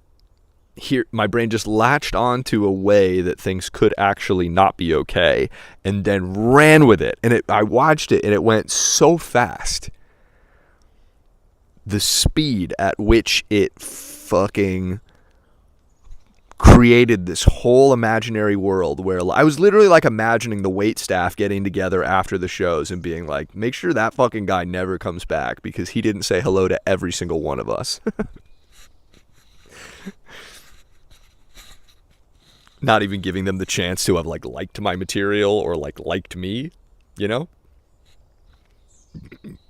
here, my brain just latched onto a way that things could actually not be okay, and then ran with it. And I watched it, and it went so fast. The speed at which it fucking created this whole imaginary world where I was literally like imagining the wait staff getting together after the shows and being like, make sure that fucking guy never comes back because he didn't say hello to every single one of us. Not even giving them the chance to have like liked my material or like liked me,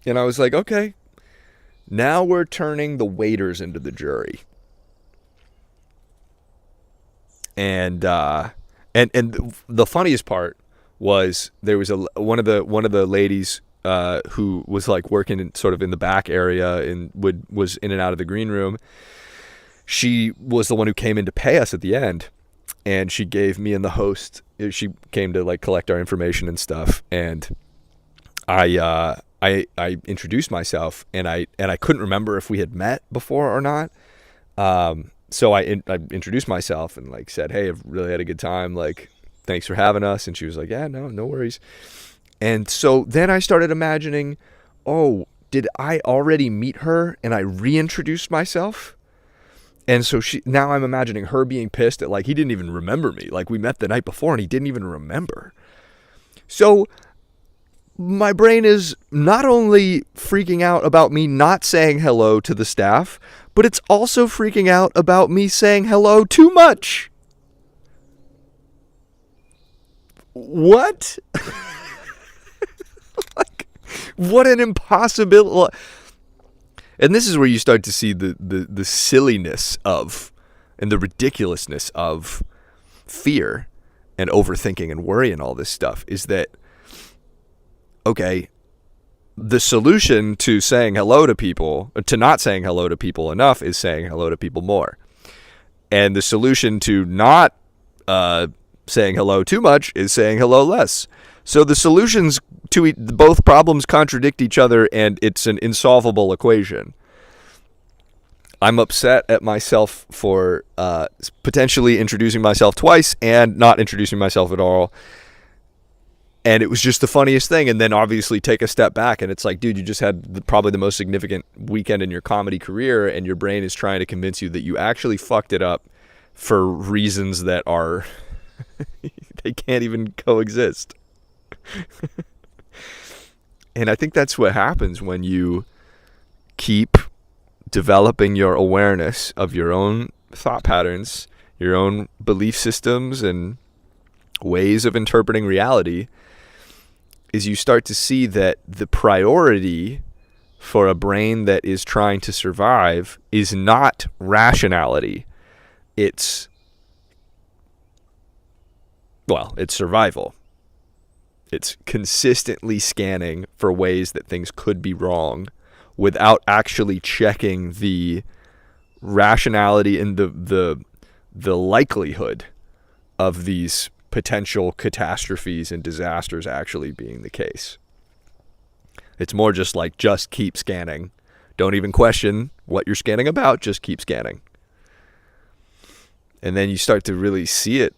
And I was like, okay, now we're turning the waiters into the jury. And the funniest part was there was one of the ladies who was like working in the back area and was in and out of the green room. She was the one who came in to pay us at the end, and she gave me and the host. She came to like collect our information and stuff, and I introduced myself, and I couldn't remember if we had met before or not. So I introduced myself and like said, hey, I've really had a good time. Like, thanks for having us. And she was like, yeah, no worries. And so then I started imagining, oh, did I already meet her and I reintroduced myself? And so now I'm imagining her being pissed at like, he didn't even remember me. Like we met the night before and he didn't even remember. So my brain is not only freaking out about me not saying hello to the staff, but it's also freaking out about me saying hello too much. What? Like, what an impossibility. And this is where you start to see the silliness of and the ridiculousness of fear and overthinking and worry and all this stuff is that, okay, the solution to saying hello to people, to not saying hello to people enough, is saying hello to people more. And the solution to not saying hello too much is saying hello less. So the solutions to both problems contradict each other, and it's an insolvable equation. I'm upset at myself for potentially introducing myself twice and not introducing myself at all. And it was just the funniest thing. And then obviously take a step back and it's like, dude, you just had probably the most significant weekend in your comedy career, and your brain is trying to convince you that you actually fucked it up for reasons that are They can't even coexist. And I think that's what happens when you keep developing your awareness of your own thought patterns, your own belief systems, and ways of interpreting reality, is you start to see that the priority for a brain that is trying to survive is not rationality. It's survival. It's consistently scanning for ways that things could be wrong without actually checking the rationality and the likelihood of these potential catastrophes and disasters actually being the case. It's more just like, just keep scanning. Don't even question what you're scanning about. Just keep scanning. And then you start to really see it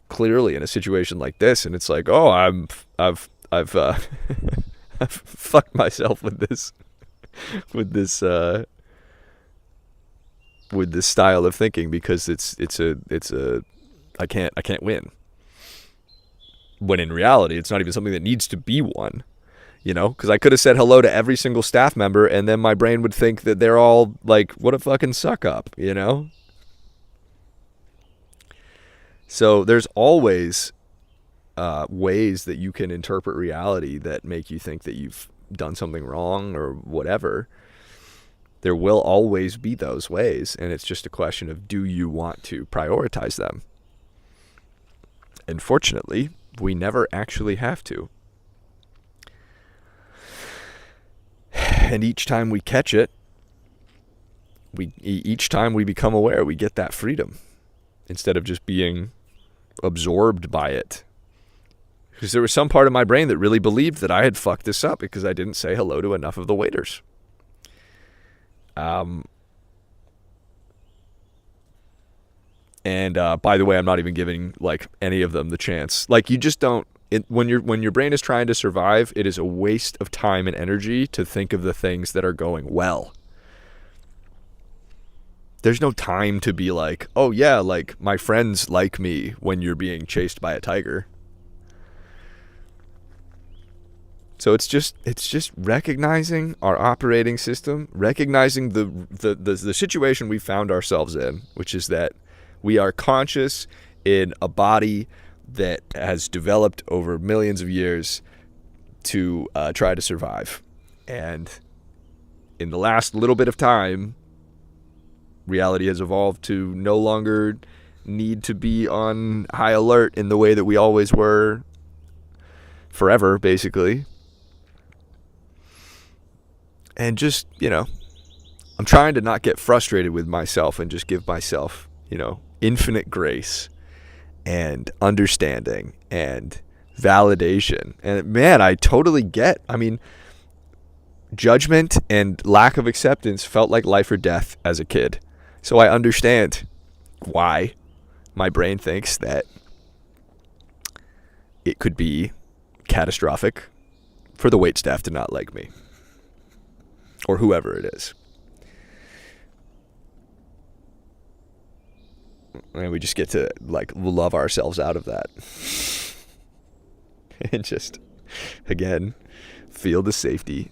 clearly in a situation like this, and it's like, oh, I've I've fucked myself with this with this style of thinking, because it's a I can't win. When in reality, it's not even something that needs to be won. Because I could have said hello to every single staff member, and then my brain would think that they're all like, what a fucking suck up, So there's always ways that you can interpret reality that make you think that you've done something wrong or whatever. There will always be those ways, and it's just a question of, do you want to prioritize them? And fortunately, we never actually have to. And each time we catch it, each time we become aware, we get that freedom instead of just being absorbed by it. Because there was some part of my brain that really believed that I had fucked this up because I didn't say hello to enough of the waiters. And by the way, I'm not even giving like any of them the chance. Like, you just don't. When your brain is trying to survive, it is a waste of time and energy to think of the things that are going well. There's no time to be like, oh yeah, like my friends like me, when you're being chased by a tiger. So it's just recognizing our operating system, recognizing the situation we found ourselves in, which is that we are conscious in a body that has developed over millions of years to try to survive. And in the last little bit of time, reality has evolved to no longer need to be on high alert in the way that we always were forever, basically. And just, I'm trying to not get frustrated with myself and just give myself, infinite grace and understanding and validation. And man, I totally get. I mean, judgment and lack of acceptance felt like life or death as a kid. So I understand why my brain thinks that it could be catastrophic for the waitstaff to not like me, or whoever it is. And we just get to like love ourselves out of that. And just, again, feel the safety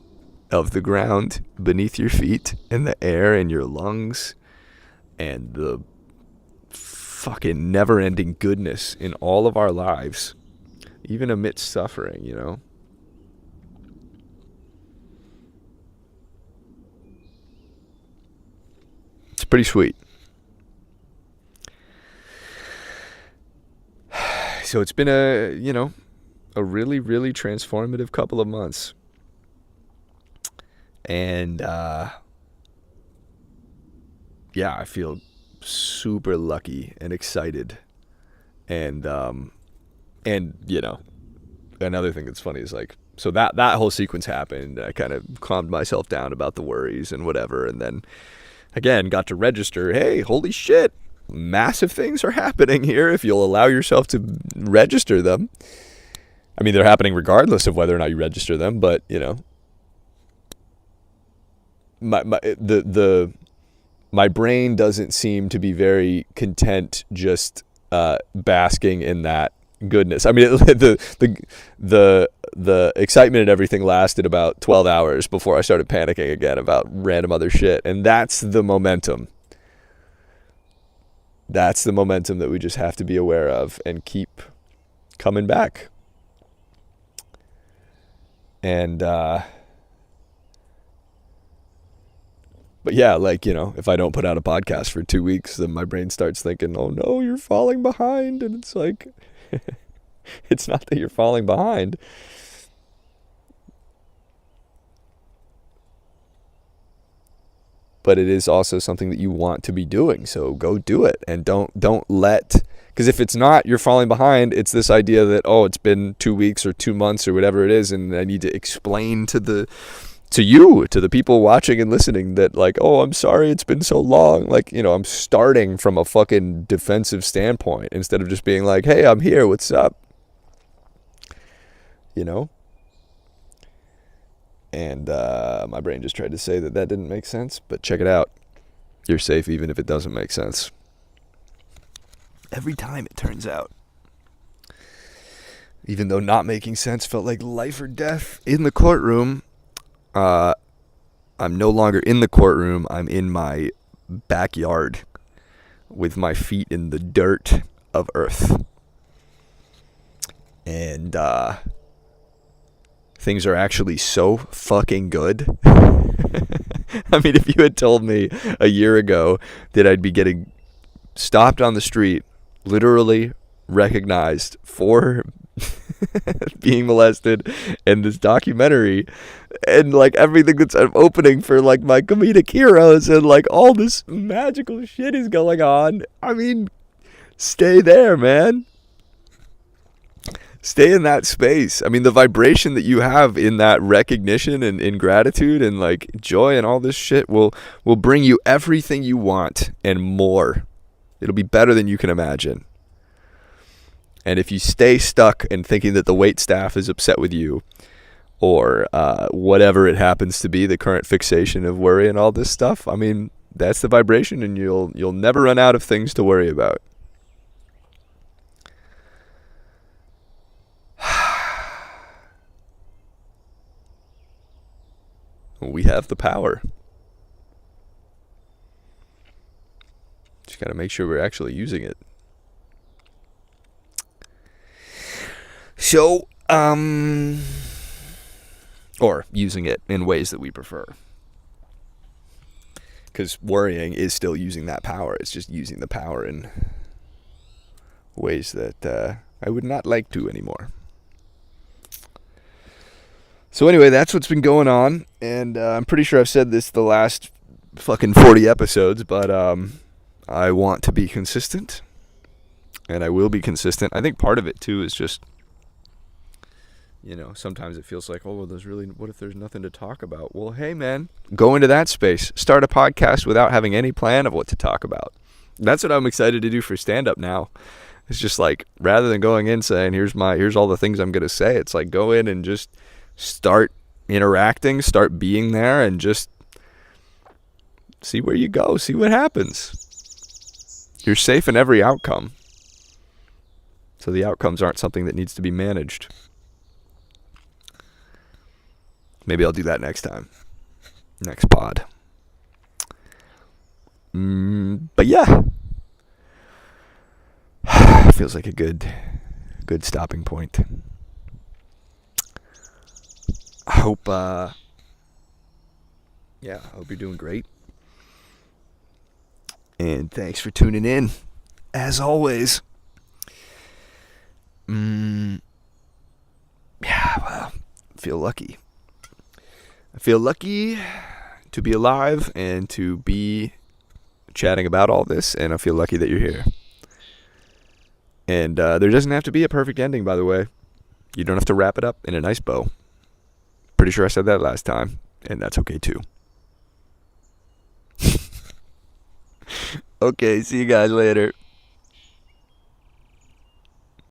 of the ground beneath your feet and the air in your lungs and the fucking never-ending goodness in all of our lives, even amidst suffering, It's pretty sweet. So it's been a really, really transformative couple of months. And yeah, I feel super lucky and excited. And another thing that's funny is like, so that whole sequence happened. I kind of calmed myself down about the worries and whatever, and then again got to register, hey, holy shit, massive things are happening here if you'll allow yourself to register them. I mean, they're happening regardless of whether or not you register them, but my brain doesn't seem to be very content just basking in that goodness. I mean, the excitement and everything lasted about 12 hours before I started panicking again about random other shit. And that's the momentum. That's the momentum that we just have to be aware of and keep coming back. And, but yeah, like, you know, if I don't put out a podcast for 2 weeks, then my brain starts thinking, oh no, you're falling behind. And it's like, it's not that you're falling behind. But it is also something that you want to be doing. So go do it, and don't let, because if it's not, you're falling behind. It's this idea that, oh, it's been 2 weeks or 2 months or whatever it is, and I need to explain to the people watching and listening that, like, oh, I'm sorry it's been so long. Like, you know, I'm starting from a fucking defensive standpoint instead of just being like, hey, I'm here, what's up? You know? And my brain just tried to say that didn't make sense, but check it out. You're safe even if it doesn't make sense. Every time, it turns out. Even though not making sense felt like life or death in the courtroom, I'm no longer in the courtroom. I'm in my backyard with my feet in the dirt of earth. And things are actually so fucking good. I mean, if you had told me a year ago that I'd be getting stopped on the street, literally recognized for being molested, and this documentary, and like everything that's opening for like my comedic heroes, and like all this magical shit is going on, I mean, stay there, man. Stay in that space. I mean, the vibration that you have in that recognition and in gratitude and like joy and all this shit will bring you everything you want and more. It'll be better than you can imagine. And if you stay stuck in thinking that the wait staff is upset with you, or whatever it happens to be, the current fixation of worry and all this stuff, I mean, that's the vibration, and you'll never run out of things to worry about. We have the power. Just got to make sure we're actually using it. So, or using it in ways that we prefer. Because worrying is still using that power. It's just using the power in ways that I would not like to anymore. So anyway, that's what's been going on, and I'm pretty sure I've said this the last fucking 40 episodes, but I want to be consistent, and I will be consistent. I think part of it, too, is just, you know, sometimes it feels like, oh, well, what if there's nothing to talk about? Well, hey, man, go into that space. Start a podcast without having any plan of what to talk about. That's what I'm excited to do for stand-up now. It's just like, rather than going in saying, here's all the things I'm going to say, it's like, go in and just start interacting, start being there, and just see where you go, see what happens. You're safe in every outcome. So the outcomes aren't something that needs to be managed. Maybe I'll do that next time. Next pod. But yeah. Feels like a good stopping point. I hope you're doing great. And thanks for tuning in. As always. Yeah, well, I feel lucky. I feel lucky to be alive and to be chatting about all this, and I feel lucky that you're here. And there doesn't have to be a perfect ending, by the way. You don't have to wrap it up in a nice bow. Pretty sure I said that last time, and that's okay too. Okay, see you guys later.